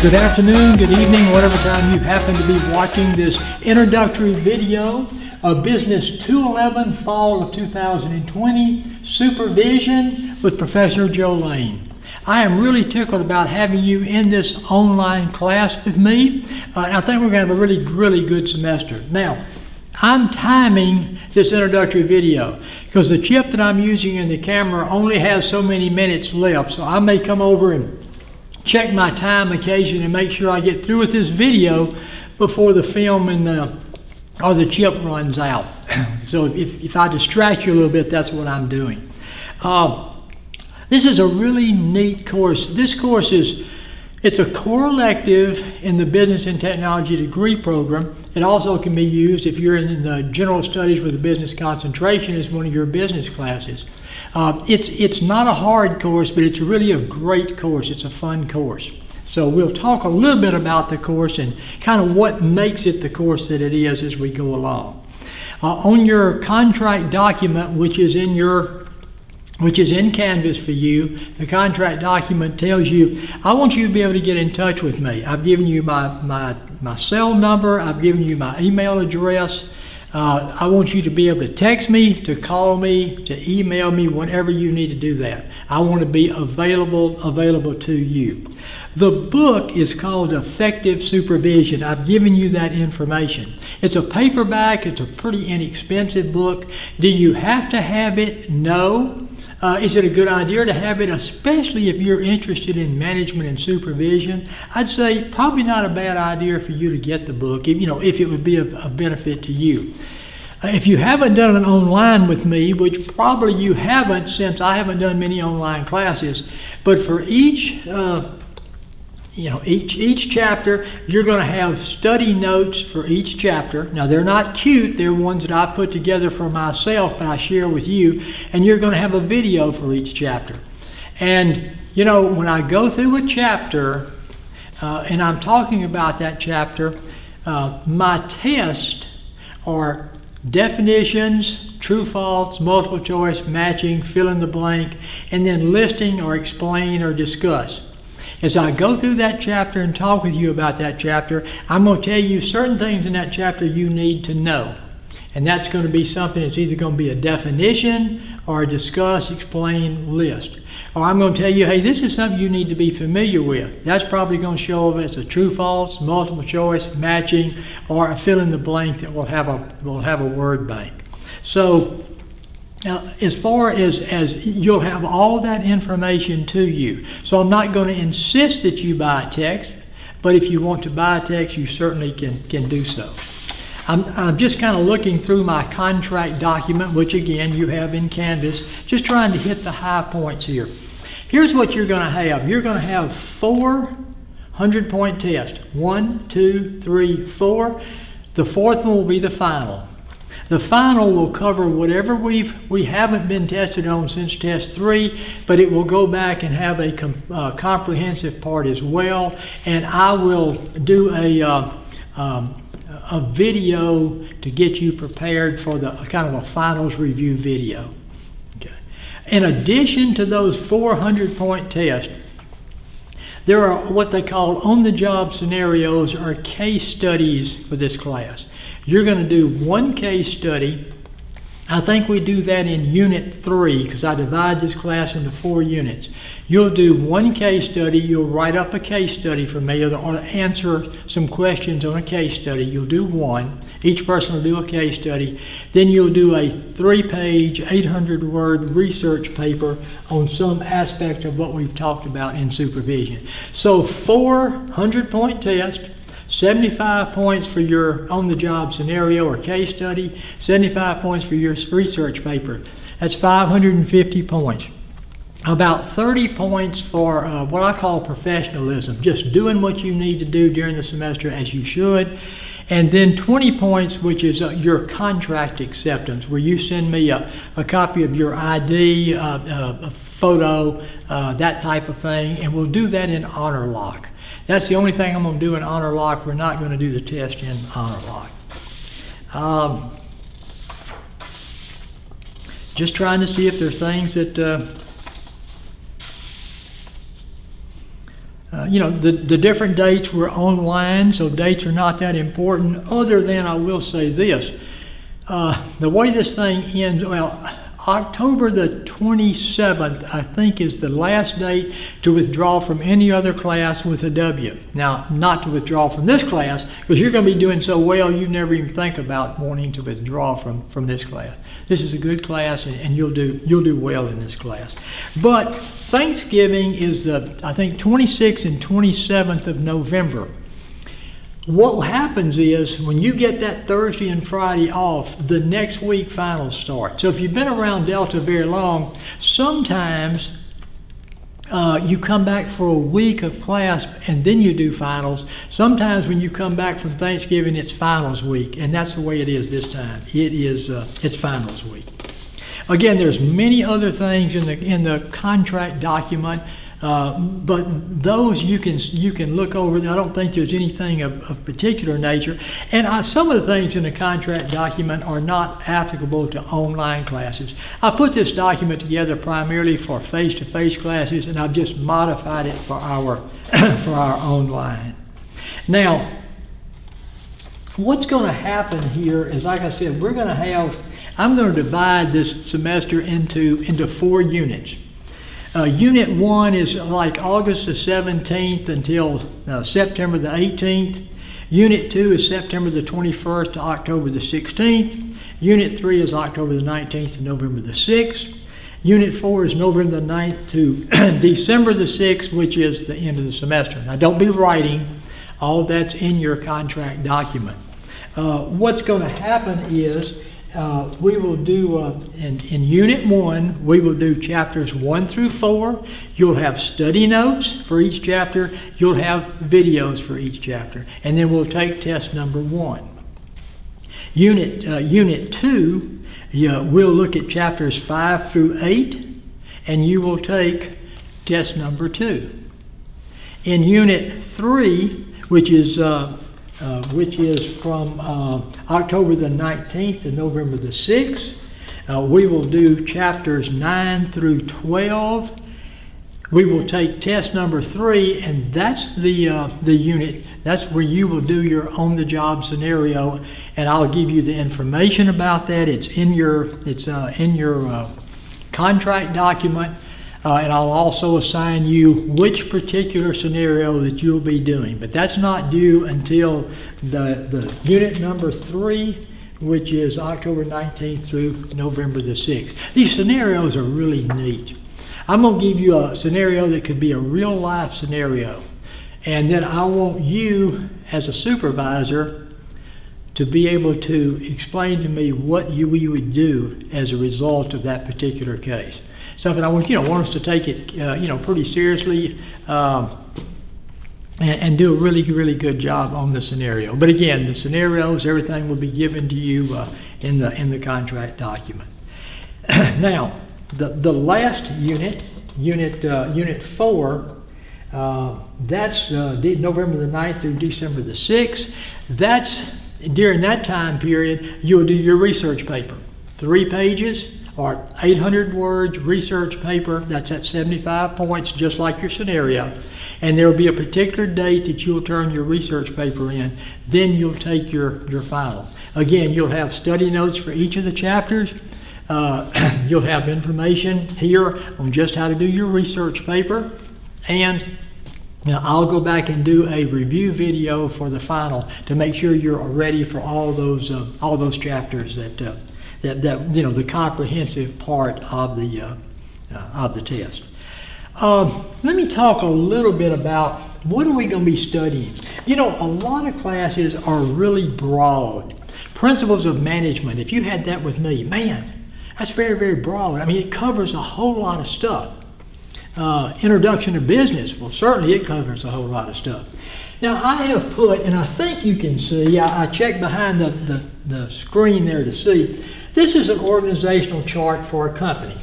Good afternoon, good evening, whatever time you happen to be watching this introductory video of Business 211 Fall of 2020 Supervision with Professor Joe Lane. I am really tickled about having you in this online class with me. And I think we're going to have a really good semester. Now, I'm timing this introductory video because the chip that I'm using in the camera only has so many minutes left. So I may come over and check my time occasionally and make sure I get through with this video before the film and the chip runs out. So if I distract you a little bit, that's what I'm doing. This is a really neat course. This course it's a core elective in the Business and Technology degree program. It also can be used if you're in the General Studies with a business concentration as one of your business classes. It's not a hard course, but it's really a great course. It's a fun course. So we'll talk a little bit about the course and kind of what makes it the course that it is as we go along. On your contract document, which is in Canvas for you, the contract document tells you, I want you to be able to get in touch with me. I've given you my cell number, I've given you my email address. I want you to be able to text me, to call me, to email me whenever you need to do that. I want to be available to you. The book is called Effective Supervision. I've given you that information. It's a paperback. It's a pretty inexpensive book. Do you have to have it? No. Is it a good idea to have it, especially if you're interested in management and supervision? I'd say probably not a bad idea for you to get the book, if it would be of benefit to you. If you haven't done it online with me, which probably you haven't since I haven't done many online classes, but for each chapter, you're going to have study notes for each chapter. Now, they're not cute. They're ones that I put together for myself, but I share with you. And you're going to have a video for each chapter. And, when I go through a chapter, and I'm talking about that chapter, my tests are definitions, true, false, multiple choice, matching, fill in the blank, and then listing or explain or discuss. As I go through that chapter and talk with you about that chapter, I'm going to tell you certain things in that chapter you need to know. And that's going to be something that's either going to be a definition or a discuss, explain, list. Or I'm going to tell you, hey, this is something you need to be familiar with. That's probably going to show up as a true, false, multiple choice, matching, or a fill in the blank that will have a word bank. So, now, as far as you'll have all that information to you. So I'm not going to insist that you buy a text, but if you want to buy a text, you certainly can do so. I'm just kind of looking through my contract document, which again you have in Canvas, just trying to hit the high points here. Here's what you're going to have. You're going to have 4 100-point tests. 1, 2, 3, 4. The fourth one will be the final. The final will cover whatever we haven't been tested on since test 3, but it will go back and have a comprehensive part as well. And I will do a video to get you prepared for the kind of a finals review video. Okay. In addition to those 400-point tests, there are what they call on-the-job scenarios or case studies for this class. You're going to do one case study. I think we do that in Unit 3 because I divide this class into 4 units. You'll do one case study. You'll write up a case study for me or answer some questions on a case study. You'll do one. Each person will do a case study. Then you'll do a 3-page, 800-word research paper on some aspect of what we've talked about in supervision. So 4 100-point tests. 75 points for your on-the-job scenario or case study, 75 points for your research paper. That's 550 points. About 30 points for what I call professionalism, just doing what you need to do during the semester as you should. And then 20 points, which is your contract acceptance, where you send me a copy of your ID, a photo, that type of thing, and we'll do that in Honor Lock. That's the only thing I'm going to do in Honor Lock. We're not going to do the test in Honor Lock. Just trying to see if there's things that The different dates were online, so dates are not that important, other than I will say this. The way this thing ends, October the 27th, I think, is the last date to withdraw from any other class with a W. Now, not to withdraw from this class, because you're going to be doing so well, you never even think about wanting to withdraw from this class. This is a good class, and you'll do well in this class. But Thanksgiving is I think, 26th and 27th of November. What happens is, when you get that Thursday and Friday off, the next week finals start. So if you've been around Delta very long, sometimes you come back for a week of class and then you do finals. Sometimes when you come back from Thanksgiving, it's finals week, and that's the way it is this time. It's finals week. Again, there's many other things in the contract document. But those you can look over. I don't think there's anything of particular nature. And some of the things in the contract document are not applicable to online classes. I put this document together primarily for face-to-face classes, and I've just modified it for our online. Now, what's going to happen here is, like I said, I'm going to divide this semester into 4 units. Unit 1 is like August the 17th until September the 18th. Unit 2 is September the 21st to October the 16th. Unit 3 is October the 19th to November the 6th. Unit 4 is November the 9th to December the 6th, which is the end of the semester. Now, don't be writing. All that's in your contract document. What's going to happen is, we will do, in Unit 1, we will do chapters 1 through 4. You'll have study notes for each chapter. You'll have videos for each chapter. And then we'll take test number 1. Unit 2, we'll look at chapters 5 through 8, and you will take test number 2. In Unit 3, which is from October the 19th to November the 6th. We will do chapters 9 through 12. We will take test number 3, and that's the unit. That's where you will do your on-the-job scenario, and I'll give you the information about that. It's in your contract document. And I'll also assign you which particular scenario that you'll be doing. But that's not due until the unit number 3, which is October 19th through November the 6th. These scenarios are really neat. I'm going to give you a scenario that could be a real-life scenario. And then I want you, as a supervisor, to be able to explain to me what you would do as a result of that particular case. Something I want us to take it pretty seriously and do a really, really good job on the scenario. But again, the scenarios, everything will be given to you in the contract document. Now, the last unit, Unit 4, that's November the 9th through December the 6th. During that time period, you'll do your research paper, 3 pages. Or 800 words research paper. That's at 75 points, just like your scenario. And there will be a particular date that you'll turn your research paper in. Then you'll take your final. Again, you'll have study notes for each of the chapters. You'll have information here on just how to do your research paper. And I'll go back and do a review video for the final to make sure you're ready for all those chapters that the comprehensive part of the test. Let me talk a little bit about what are we going to be studying. A lot of classes are really broad. Principles of management. If you had that with me, man, that's very, very broad. I mean, it covers a whole lot of stuff. Introduction to business. Well, certainly it covers a whole lot of stuff. Now, I have put, and I think you can see, I checked behind the screen there to see. This is an organizational chart for a company.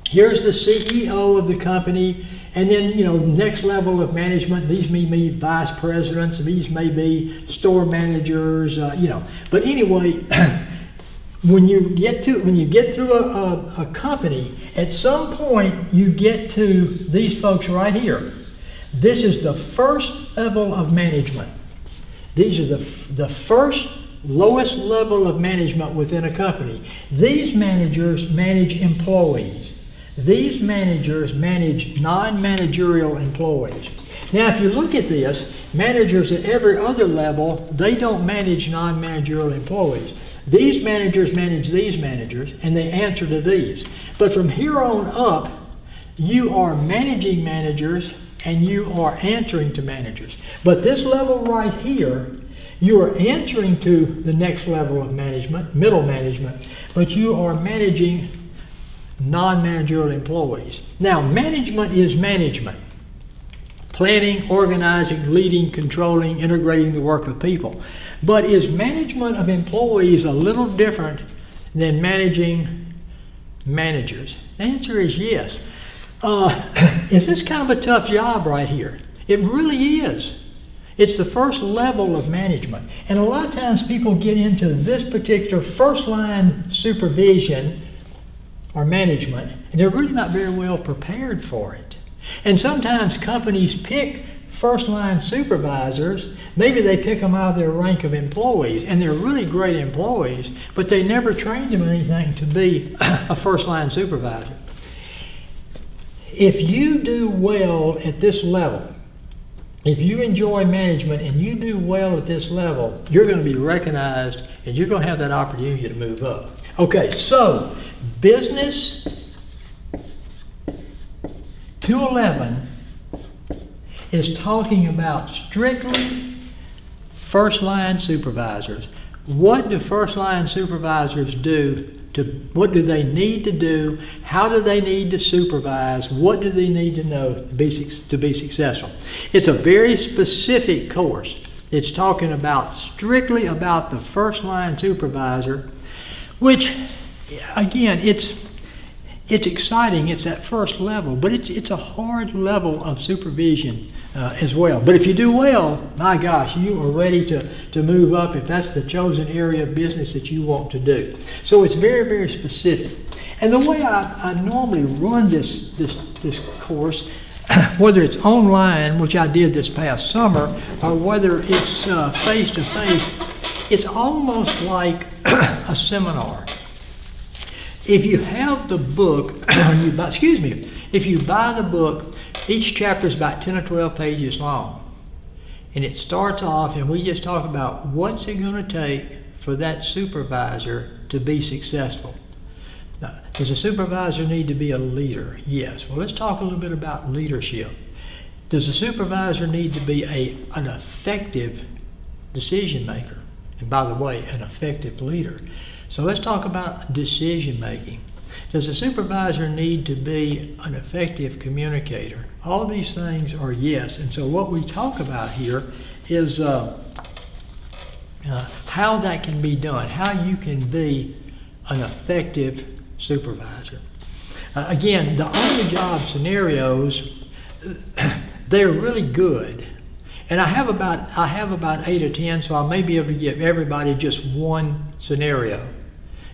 Here's the CEO of the company, and then, next level of management, these may be vice presidents, these may be store managers, But anyway, when you get through a company, at some point you get to these folks right here. This is the first level of management. These are the first lowest level of management within a company. These managers manage employees. These managers manage non-managerial employees. Now, if you look at this, managers at every other level, they don't manage non-managerial employees. These managers manage these managers, and they answer to these. But from here on up, you are managing managers, and you are answering to managers. But this level right here, you are answering to the next level of management, middle management, but you are managing non-managerial employees. Now, management is management. Planning, organizing, leading, controlling, integrating the work of people. But is management of employees a little different than managing managers? The answer is yes. Is this kind of a tough job right here? It really is. It's the first level of management. And a lot of times people get into this particular first line supervision or management, and they're really not very well prepared for it. And sometimes companies pick first line supervisors. Maybe they pick them out of their rank of employees, and they're really great employees, but they never trained them in anything to be a first line supervisor. If you do well at this level, if you enjoy management and you do well at this level, you're going to be recognized and you're going to have that opportunity to move up. Okay, so business 211 is talking about strictly first line supervisors. What do first line supervisors do? What do they need to do? How do they need to supervise? What do they need to know to be successful? It's a very specific course. It's talking about strictly about the first line supervisor, which again, it's exciting. It's that first level, but it's a hard level of supervision as well. But if you do well, my gosh, you are ready to move up if that's the chosen area of business that you want to do. So it's very, very specific. And the way I normally run this course, whether it's online, which I did this past summer, or whether it's face-to-face, it's almost like a seminar. If you have the book, if you buy the book, each chapter is about 10 or 12 pages long. And it starts off, and we just talk about what's it going to take for that supervisor to be successful. Now, does a supervisor need to be a leader? Yes. Well, let's talk a little bit about leadership. Does a supervisor need to be an effective decision maker? And by the way, an effective leader. So let's talk about decision making. Does a supervisor need to be an effective communicator? All these things are yes. And so what we talk about here is how that can be done, how you can be an effective supervisor. Again, the on-the-job scenarios, they're really good. And I have about 8 or 10, so I may be able to give everybody just one scenario.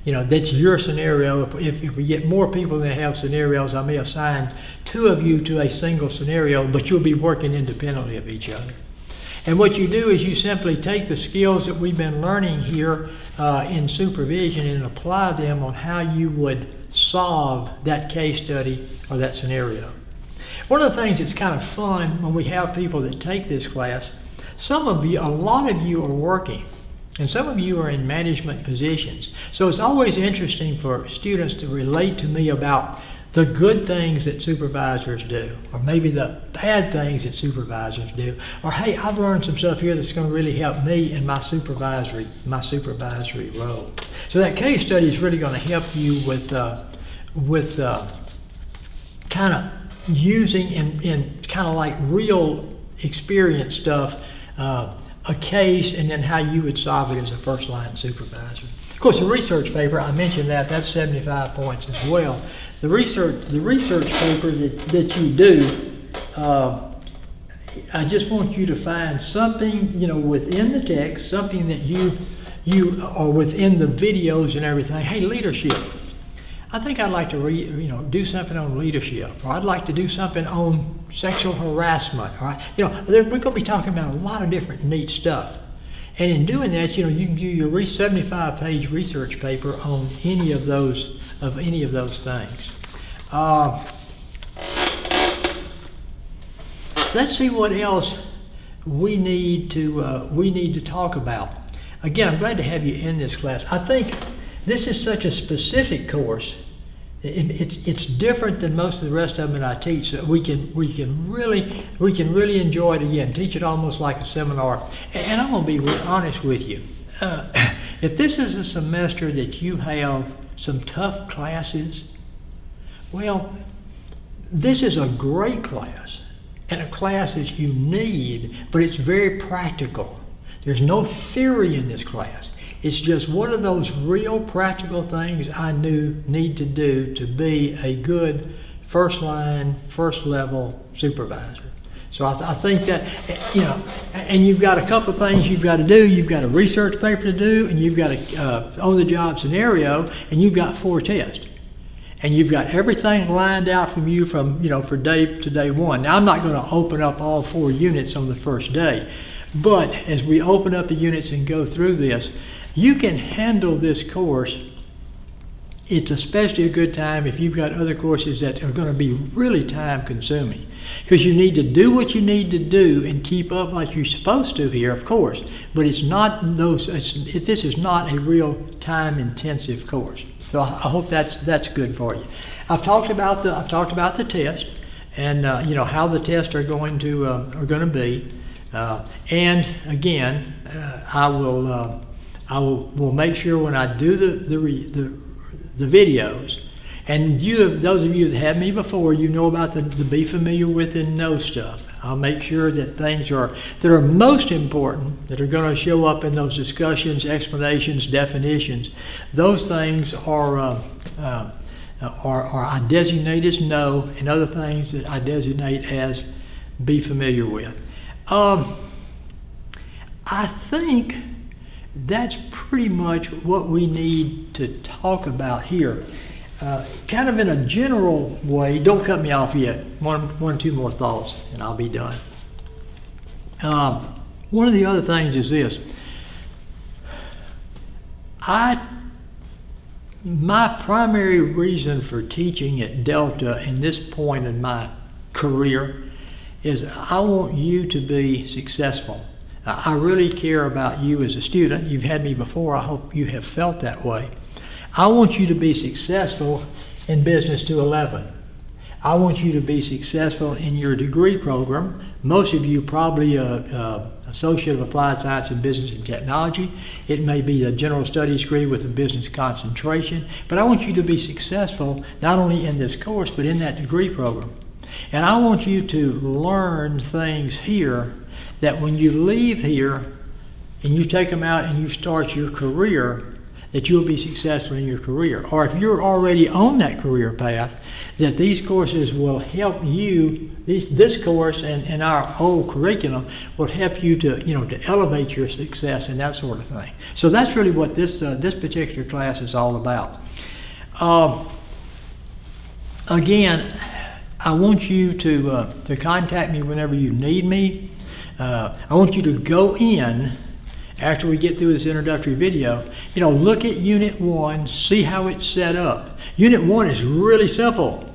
You know, that's your scenario. If we get more people that have scenarios, I may assign 2 of you to a single scenario, but you'll be working independently of each other. And what you do is you simply take the skills that we've been learning here in supervision and apply them on how you would solve that case study or that scenario. One of the things that's kind of fun when we have people that take this class, a lot of you are working. And some of you are in management positions. So it's always interesting for students to relate to me about the good things that supervisors do, or maybe the bad things that supervisors do, or hey, I've learned some stuff here that's going to really help me in my supervisory role. So that case study is really going to help you with kind of using in kind of like real experience stuff, a case, and then how you would solve it as a first line supervisor. Of course, the research paper, I mentioned that's 75 points as well. The research paper that you do, I just want you to find something, within the text, something that you are within the videos and everything. Hey, leadership. I think I'd like to do something on leadership, or I'd like to do something on sexual harassment. All right, we're going to be talking about a lot of different neat stuff. And in doing that, you can do your 75-page research paper on any of those things. Let's see what else we need to talk about. Again, I'm glad to have you in this class. I think this is such a specific course. It's different than most of the rest of them that I teach. So we can really enjoy it again. Teach it almost like a seminar. And I'm going to be honest with you. If this is a semester that you have some tough classes, well, this is a great class and a class that you need, but it's very practical. There's no theory in this class. It's just one of those real practical things I need to do to be a good first line, first level supervisor. So I think that, and you've got a couple of things you've got to do. You've got a research paper to do, and you've got a on-the-job scenario, and you've got 4 tests. And you've got everything lined out from you for day to day one. Now, I'm not going to open up all 4 units on the first day, but as we open up the units and go through this, you can handle this course. It's especially a good time if you've got other courses that are going to be really time consuming, because you need to do what you need to do and keep up like you're supposed to here, of course, but it's not this is not a real time intensive course. So I hope that's good for you. I've talked about the test and how the tests are going to be, and again we'll make sure when I do the videos, and those of you that have me before, you know about the be familiar with and know stuff. I'll make sure that things that are most important, that are going to show up in those discussions, explanations, definitions, those things are I designate as know, and other things that I designate as be familiar with. I think that's pretty much what we need to talk about here. Kind of in a general way, don't cut me off yet. One or two more thoughts and I'll be done. One of the other things is this. My primary reason for teaching at Delta in this point in my career is I want you to be successful. I really care about you as a student. You've had me before. I hope you have felt that way. I want you to be successful in Business 211. I want you to be successful in your degree program. Most of you probably Associate of Applied Science in Business and Technology. It may be a general studies degree with a business concentration. But I want you to be successful not only in this course, but in that degree program. And I want you to learn things here that when you leave here and you take them out and you start your career, that you'll be successful in your career. Or if you're already on that career path, that these courses will help you, this course and our whole curriculum will help you to elevate your success and that sort of thing. So that's really what this particular class is all about. Again, I want you to contact me whenever you need me. I want you to go in after we get through this introductory video, look at Unit 1, see how it's set up. Unit 1 is really simple.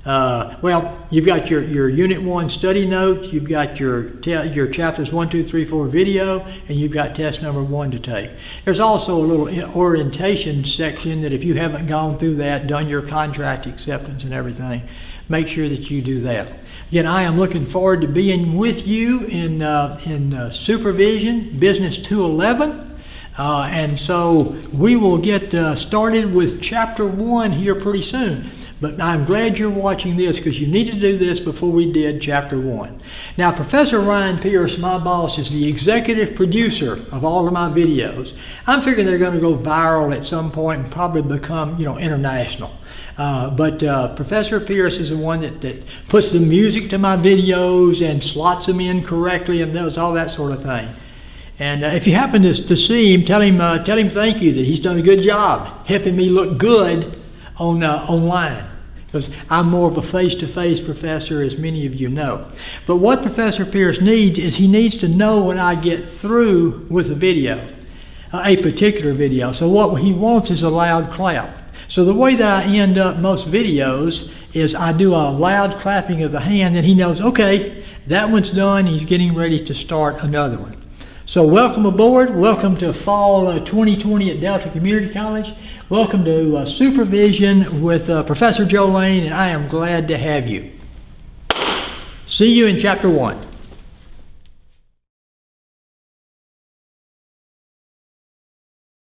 You've got your Unit 1 study note, you've got your chapters 1, 2, 3, 4 video, and you've got test number 1 to take. There's also a little orientation section that if you haven't gone through that, done your contract acceptance and everything, make sure that you do that. Again, I am looking forward to being with you in Supervision, Business 211. And so we will get started with Chapter 1 here pretty soon. But I'm glad you're watching this because you need to do this before we did Chapter 1. Now, Professor Ryan Pierce, my boss, is the executive producer of all of my videos. I'm figuring they're going to go viral at some point and probably become, international. But Professor Pierce is the one that puts the music to my videos and slots them in correctly and does all that sort of thing. And if you happen to see him, tell him thank you, that he's done a good job helping me look good online, because I'm more of a face-to-face professor, as many of you know. But what Professor Pierce needs is he needs to know when I get through with a video, a particular video. So what he wants is a loud clap. So the way that I end up most videos is I do a loud clapping of the hand, and he knows, okay, that one's done, he's getting ready to start another one. So welcome aboard. Welcome to Fall 2020 at Delta Community College. Welcome to Supervision with Professor Joe Lane, and I am glad to have you. See you in Chapter 1.